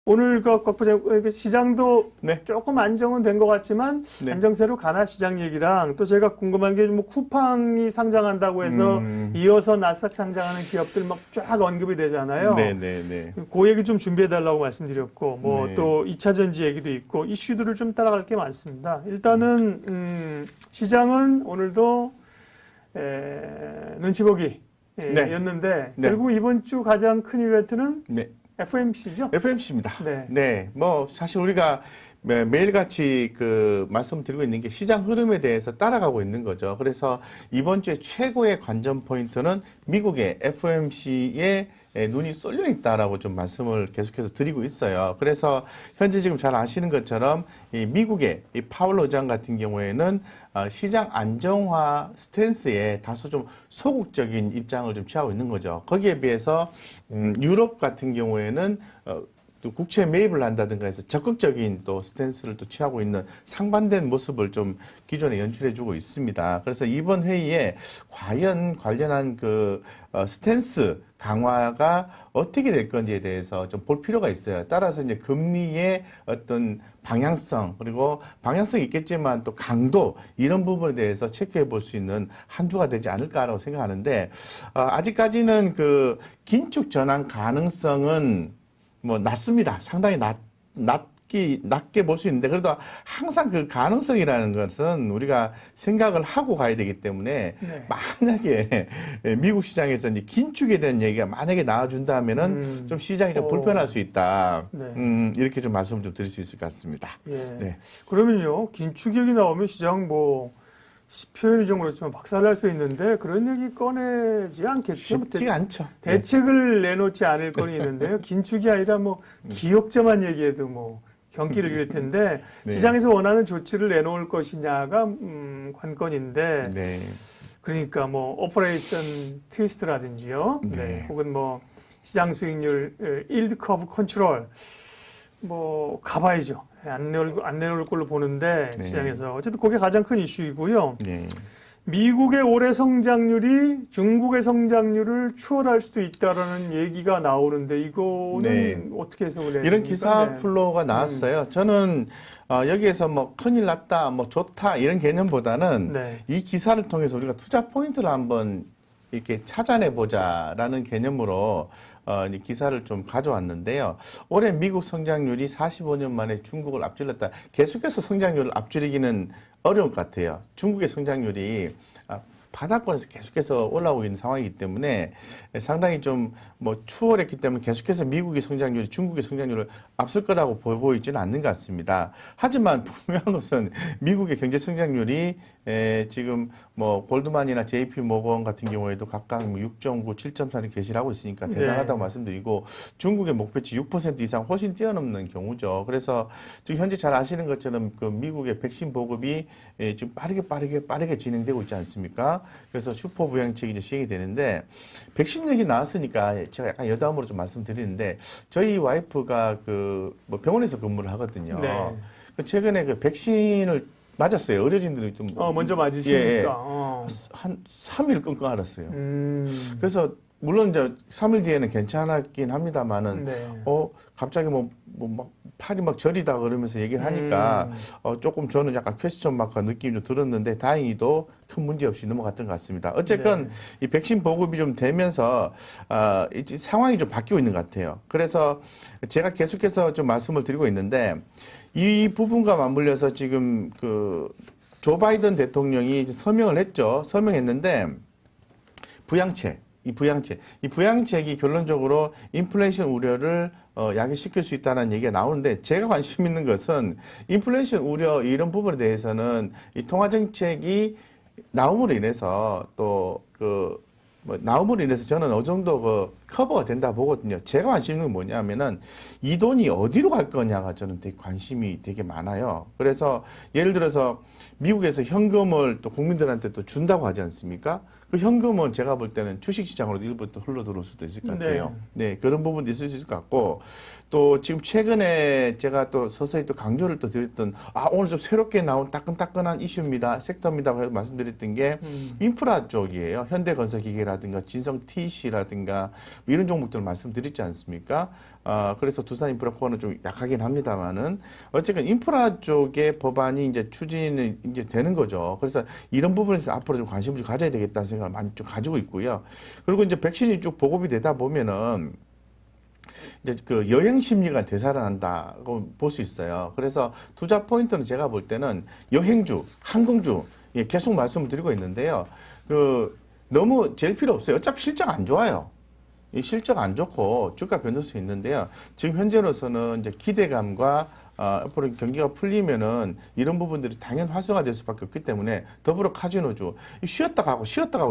오늘 그 시장도 네. 조금 안정은 된 것 같지만 네. 안정세로 가나 시장 얘기랑 또 제가 궁금한 게 뭐 쿠팡이 상장한다고 해서 이어서 나스닥 상장하는 기업들 막 쫙 언급이 되잖아요. 네네네. 그 얘기 좀 준비해달라고 말씀드렸고 뭐 네. 또 2차 전지 얘기도 있고 이슈들을 좀 따라갈 게 많습니다. 일단은 시장은 오늘도 눈치 보기 네. 였는데 네. 결국 이번 주 가장 큰 이벤트는 네. FOMC죠? FOMC입니다. 네. 네. 뭐, 사실 우리가 매일같이 말씀드리고 있는 게 시장 흐름에 대해서 따라가고 있는 거죠. 그래서 이번 주에 최고의 관전 포인트는 미국의 FOMC에 눈이 쏠려 있다라고 좀 말씀을 계속해서 드리고 있어요. 그래서 현재 지금 잘 아시는 것처럼 이 미국의 이 파월 의장 같은 경우에는 시장 안정화 스탠스에 다소 좀 소극적인 입장을 좀 취하고 있는 거죠. 거기에 비해서 유럽 같은 경우에는 또 국채 매입을 한다든가 해서 적극적인 또 스탠스를 또 취하고 있는 상반된 모습을 좀 기존에 연출해주고 있습니다. 그래서 이번 회의에 과연 관련한 스탠스 강화가 어떻게 될 건지에 대해서 좀 볼 필요가 있어요. 따라서 이제 금리의 어떤 방향성, 그리고 방향성이 있겠지만 또 강도, 이런 부분에 대해서 체크해 볼 수 있는 한 주가 되지 않을까라고 생각하는데, 아직까지는 긴축 전환 가능성은 뭐 낮습니다. 상당히 낮게 볼 수 있는데, 그래도 항상 그 가능성이라는 것은 우리가 생각을 하고 가야 되기 때문에, 네. 만약에 미국 시장에서 이제 긴축에 대한 얘기가 만약에 나와준다면은 좀 시장이 좀 불편할 수 있다. 네. 이렇게 좀 말씀을 좀 드릴 수 있을 것 같습니다. 예. 네. 그러면요, 긴축 얘기 나오면 시장 표현이 좀 그렇지만 박살날 수 있는데 그런 얘기 꺼내지 않겠죠? 쉽지가 않죠. 대책을 내놓지 않을 건 있는데요. 긴축이 아니라 기역점만 얘기해도 경기를 잃을 텐데 네. 시장에서 원하는 조치를 내놓을 것이냐가 관건인데 네. 그러니까 오퍼레이션 트위스트라든지요. 네. 혹은 시장 수익률 일드 커브 컨트롤 가봐야죠. 안 내놓을 걸로 보는데 네. 시장에서 어쨌든 그게 가장 큰 이슈이고요. 네. 미국의 올해 성장률이 중국의 성장률을 추월할 수도 있다라는 얘기가 나오는데 이거는 네. 어떻게 해석을 해야 이런 됩니까? 기사 네. 플로우가 나왔어요. 저는 여기에서 큰일 났다, 좋다 이런 개념보다는 네. 이 기사를 통해서 우리가 투자 포인트를 한번 이렇게 찾아내 보자라는 개념으로 이 기사를 좀 가져왔는데요. 올해 미국 성장률이 45년 만에 중국을 앞질렀다. 계속해서 성장률을 앞지르기는 어려울 것 같아요. 중국의 성장률이 바닥권에서 계속해서 올라오고 있는 상황이기 때문에 상당히 좀 추월했기 때문에 계속해서 미국의 성장률이 중국의 성장률을 앞설 거라고 보고 있지는 않는 것 같습니다. 하지만 분명한 것은 미국의 경제 성장률이 지금 골드만이나 JP 모건 같은 경우에도 각각 6.9, 7.4를 게시를 하고 있으니까 대단하다고 네. 말씀드리고 중국의 목표치 6% 이상 훨씬 뛰어넘는 경우죠. 그래서 지금 현재 잘 아시는 것처럼 미국의 백신 보급이 지금 빠르게 진행되고 있지 않습니까? 그래서 슈퍼 부양책이 이제 시행이 되는데 백신 얘기 나왔으니까 제가 약간 여담으로 좀 말씀드리는데 저희 와이프가 병원에서 근무를 하거든요. 네. 최근에 백신을 맞았어요. 의료진들이 좀 먼저 맞으시니까. 한 3일 끙끙 앓았어요. 그래서 물론 이제 3일 뒤에는 괜찮았긴 합니다만은 네. 갑자기 팔이 저리다 그러면서 얘기를 하니까 조금 저는 약간 퀘스천 마크가 느낌이 좀 들었는데 다행히도 큰 문제 없이 넘어갔던 것 같습니다. 어쨌건 네. 이 백신 보급이 좀 되면서 이제 상황이 좀 바뀌고 있는 것 같아요. 그래서 제가 계속해서 좀 말씀을 드리고 있는데 이 부분과 맞물려서 지금 조 바이든 대통령이 서명을 했죠. 서명했는데 이 부양책이 결론적으로 인플레이션 우려를 야기시킬 수 있다는 얘기가 나오는데 제가 관심 있는 것은 인플레이션 우려 이런 부분에 대해서는 이 통화정책이 나옴으로 인해서 나옴으로 인해서 저는 어느 정도 커버가 된다 보거든요. 제가 관심 있는 건 뭐냐면은 이 돈이 어디로 갈 거냐가 저는 되게 관심이 되게 많아요. 그래서 예를 들어서 미국에서 현금을 또 국민들한테 또 준다고 하지 않습니까? 그 현금은 제가 볼 때는 주식시장으로 일부 또 흘러들어올 수도 있을 것 같아요. 네, 그런 부분도 있을 수 있을 것 같고, 또 지금 최근에 제가 또 서서히 또 강조를 또 드렸던, 오늘 좀 새롭게 나온 따끈따끈한 이슈입니다. 섹터입니다. 해서 말씀드렸던 게 인프라 쪽이에요. 현대건설기계라든가 진성 TC라든가 이런 종목들을 말씀드렸지 않습니까? 그래서 두산인프라코어는 좀 약하긴 합니다만은 어쨌든 인프라 쪽의 법안이 이제 추진이 이제 되는 거죠. 그래서 이런 부분에서 앞으로 좀 관심을 좀 가져야 되겠다는 생각을 많이 좀 가지고 있고요. 그리고 이제 백신이 쭉 보급이 되다 보면은 이제 그 여행 심리가 되살아난다고 볼 수 있어요. 그래서 투자 포인트는 제가 볼 때는 여행주, 항공주 계속 말씀을 드리고 있는데요. 너무 잴 필요 없어요. 어차피 실적 안 좋아요. 이 실적 안 좋고 주가 변동수 있는데요. 지금 현재로서는 이제 기대감과 앞으로 경기가 풀리면은 이런 부분들이 당연히 활성화될 수밖에 없기 때문에 더불어 카지노주 쉬었다 가고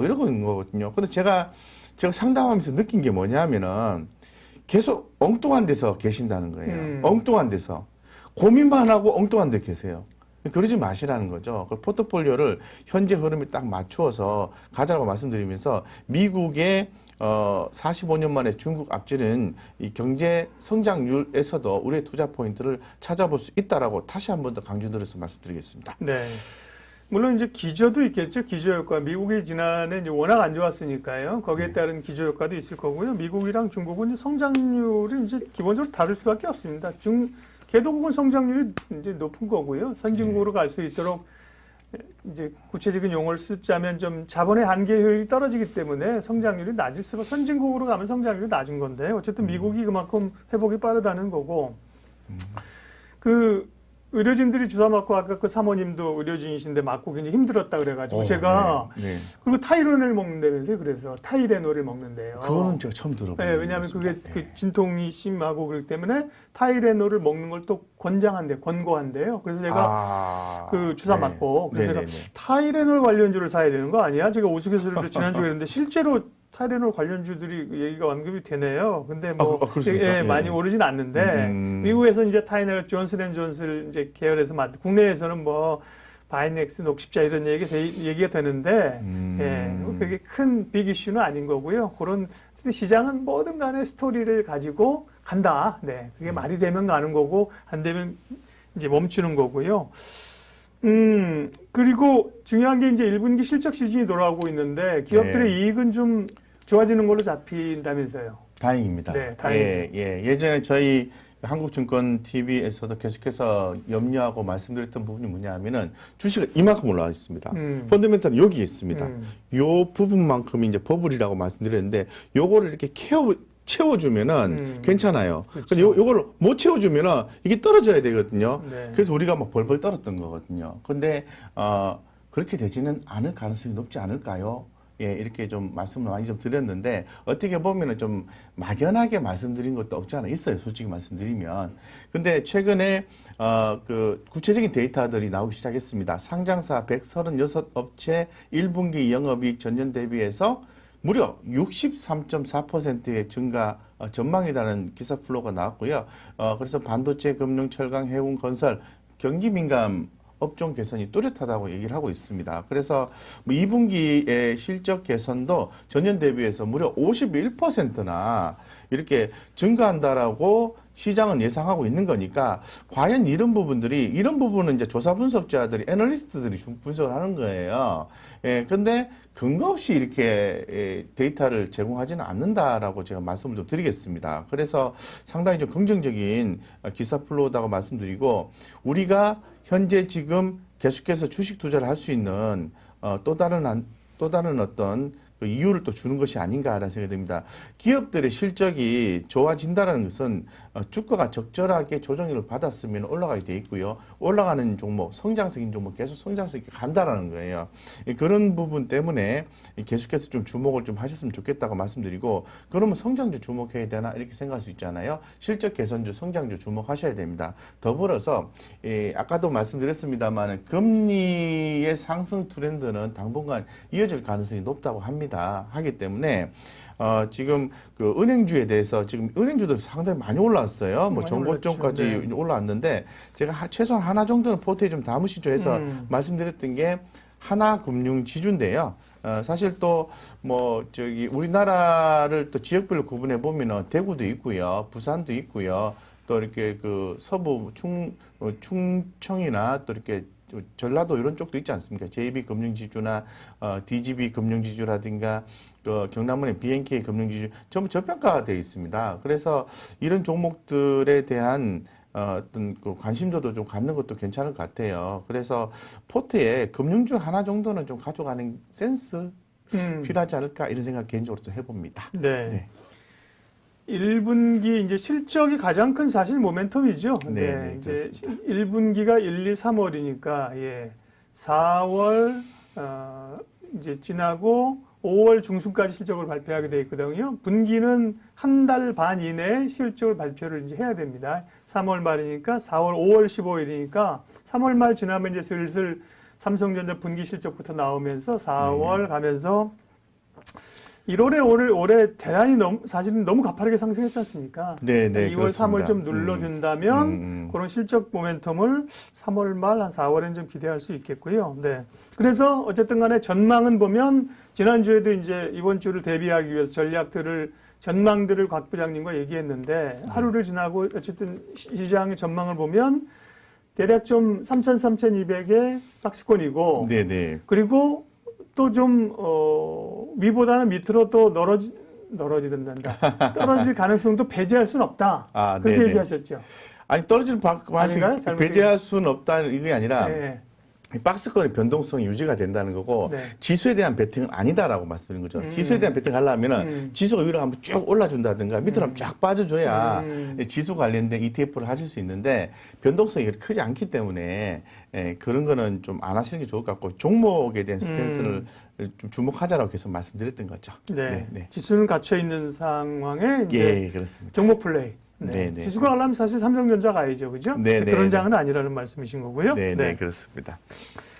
이러고 있는 거거든요. 근데 제가 상담하면서 느낀 게 뭐냐면은 계속 엉뚱한 데서 계신다는 거예요. 엉뚱한 데서 고민만 하고 엉뚱한 데 계세요. 그러지 마시라는 거죠. 그 포트폴리오를 현재 흐름에 딱 맞추어서 가자고 말씀드리면서 미국의 45년 만에 중국 앞지른 이 경제 성장률에서도 우리의 투자 포인트를 찾아볼 수 있다라고 다시 한 번 더 강조드려서 말씀드리겠습니다. 네. 물론 이제 기저도 있겠죠. 기저 효과. 미국이 지난해 이제 워낙 안 좋았으니까요. 거기에 따른 기저 효과도 있을 거고요. 미국이랑 중국은 이제 성장률이 이제 기본적으로 다를 수밖에 없습니다. 개도국은 성장률이 이제 높은 거고요. 선진국으로 갈 수 있도록 이제 구체적인 용어를 쓰자면 좀 자본의 한계 효율이 떨어지기 때문에 성장률이 낮을 수밖에. 선진국으로 가면 성장률이 낮은 건데 어쨌든 미국이 그만큼 회복이 빠르다는 거고. 의료진들이 주사 맞고 아까 그 사모님도 의료진이신데 맞고 굉장히 힘들었다 그래가지고 제가 네. 그리고 타이레놀을 먹는다면서요. 그래서 타이레놀을 먹는데요. 그거는 제가 처음 들어봤어요. 네, 왜냐하면 그게 그 진통이 심하고 그렇기 때문에 타이레놀을 먹는 걸 또 권고한대요. 그래서 제가 그 주사 맞고 그래서 제가 타이레놀 관련주를 사야 되는 거 아니야? 제가 우스갯소리로 지난주에 했는데 실제로 타이레놀 관련주들이 얘기가 언급이 되네요. 근데 뭐 많이 오르진 않는데 미국에서 이제 타이레놀 존슨앤존슨 이제 계열에서 국내에서는 뭐 바이넥스, 녹십자 이런 얘기가 되는데 그게 큰 빅 이슈는 아닌 거고요. 그런 시장은 뭐든 간에 스토리를 가지고 간다. 네, 그게 말이 되면 가는 거고 안 되면 이제 멈추는 거고요. 그리고 중요한 게 이제 1분기 실적 시즌이 돌아오고 있는데 기업들의 이익은 좀 좋아지는 걸로 잡힌다면서요. 다행입니다. 네, 다행이죠. 예전에 저희 한국증권TV에서도 계속해서 염려하고 말씀드렸던 부분이 뭐냐 하면은 주식은 이만큼 올라와 있습니다. 펀더멘탈은 여기에 있습니다. 요 부분만큼이 이제 버블이라고 말씀드렸는데 요거를 이렇게 채워주면은 괜찮아요. 그렇죠. 근데 요거를 못 채워주면은 이게 떨어져야 되거든요. 네. 그래서 우리가 막 벌벌 떨었던 거거든요. 근데, 그렇게 되지는 않을 가능성이 높지 않을까요? 이렇게 좀 말씀을 많이 좀 드렸는데, 어떻게 보면은 좀 막연하게 말씀드린 것도 없지 않아 있어요. 솔직히 말씀드리면. 근데 최근에, 구체적인 데이터들이 나오기 시작했습니다. 상장사 136업체 1분기 영업이익 전년 대비해서 무려 63.4%의 증가 전망이라는 기사 플로가 나왔고요. 그래서 반도체, 금융, 철강, 해운, 건설, 경기 민감 업종 개선이 뚜렷하다고 얘기를 하고 있습니다. 그래서 2분기의 실적 개선도 전년 대비해서 무려 51%나 이렇게 증가한다라고 시장은 예상하고 있는 거니까 과연 이런 부분은 이제 조사 분석자들이 애널리스트들이 분석을 하는 거예요. 근데 근거 없이 이렇게 데이터를 제공하지는 않는다라고 제가 말씀을 좀 드리겠습니다. 그래서 상당히 좀 긍정적인 기사 플로우다고 말씀드리고 우리가 현재 지금 계속해서 주식 투자를 할 수 있는 또 다른 어떤 그 이유를 또 주는 것이 아닌가라는 생각이 듭니다. 기업들의 실적이 좋아진다는 것은 주가가 적절하게 조정을 받았으면 올라가게 돼 있고요. 올라가는 종목, 성장성인 종목 계속 성장성 있게 간다라는 거예요. 그런 부분 때문에 계속해서 좀 주목을 좀 하셨으면 좋겠다고 말씀드리고 그러면 성장주 주목해야 되나 이렇게 생각할 수 있잖아요. 실적 개선주, 성장주 주목하셔야 됩니다. 더불어서 아까도 말씀드렸습니다만 금리의 상승 트렌드는 당분간 이어질 가능성이 높다고 합니다. 하기 때문에 지금 그 은행주에 대해서 지금 은행주도 상당히 많이 올라왔어요. 뭐 정고점까지 올라왔는데 제가 최소한 하나 정도는 포트에 좀 담으시죠 해서 말씀드렸던 게 하나금융지주인데요. 사실 또 뭐 저기 우리나라를 또 지역별로 구분해 보면은 대구도 있고요, 부산도 있고요, 또 이렇게 그 서부 충청이나 또 이렇게 전라도 이런 쪽도 있지 않습니까? JB금융지주나 DGB 금융지주라든가 그 경남은행 BNK 금융지주 전부 저평가되어 있습니다. 그래서 이런 종목들에 대한 어떤 그 관심도도 좀 갖는 것도 괜찮을 것 같아요. 그래서 포트에 금융주 하나 정도는 좀 가져가는 센스 필요하지 않을까 이런 생각 개인적으로 좀 해봅니다. 네. 네. 1분기 이제 실적이 가장 큰 사실 모멘텀이죠. 네, 이제 그렇습니다. 1분기가 1, 2, 3월이니까 예. 4월 이제 지나고 5월 중순까지 실적을 발표하게 돼 있거든요. 분기는 한 달 반 이내에 실적을 발표를 이제 해야 됩니다. 3월 말이니까 4월, 5월 15일이니까 3월 말 지나면 이제 슬슬 삼성전자 분기 실적부터 나오면서 4월 가면서 1월에 올해 대단히 사실은 너무 가파르게 상승했지 않습니까? 네, 2월, 그렇습니다. 3월 좀 눌러준다면 그런 실적 모멘텀을 3월 말 한 4월엔 좀 기대할 수 있겠고요. 네. 그래서 어쨌든 간에 전망은 보면 지난주에도 이제 이번 주를 대비하기 위해서 전망들을 곽 부장님과 얘기했는데 하루를 지나고 어쨌든 시장의 전망을 보면 대략 좀 3,200의 박스권이고 네네. 그리고 또 좀 위보다는 밑으로 또 떨어지는다. 떨어질 가능성도 배제할 수는 없다. 아, 그렇게 네네. 얘기하셨죠. 아니 떨어질 아닌가요? 잘못 배제할 수는 없다는 이게 아니라 네. 이 박스권의 변동성이 유지가 된다는 거고 네. 지수에 대한 베팅은 아니다라고 말씀드린 거죠. 지수에 대한 베팅 하려면은 지수가 위로 한번 쭉 올라준다든가 밑으로 한번 쫙 빠져줘야 지수 관련된 ETF를 하실 수 있는데 변동성이 크지 않기 때문에 그런 거는 좀 안 하시는 게 좋을 것 같고 종목에 대한 스탠스를 좀 주목하자라고 계속 말씀드렸던 거죠. 네. 지수는 갇혀 있는 상황에 이제 예, 그렇습니다. 종목 플레이. 네. 네. 지수가 가려면 사실 삼성전자 가야죠, 그죠? 네, 그런 네. 장은 아니라는 말씀이신 거고요. 네, 그렇습니다.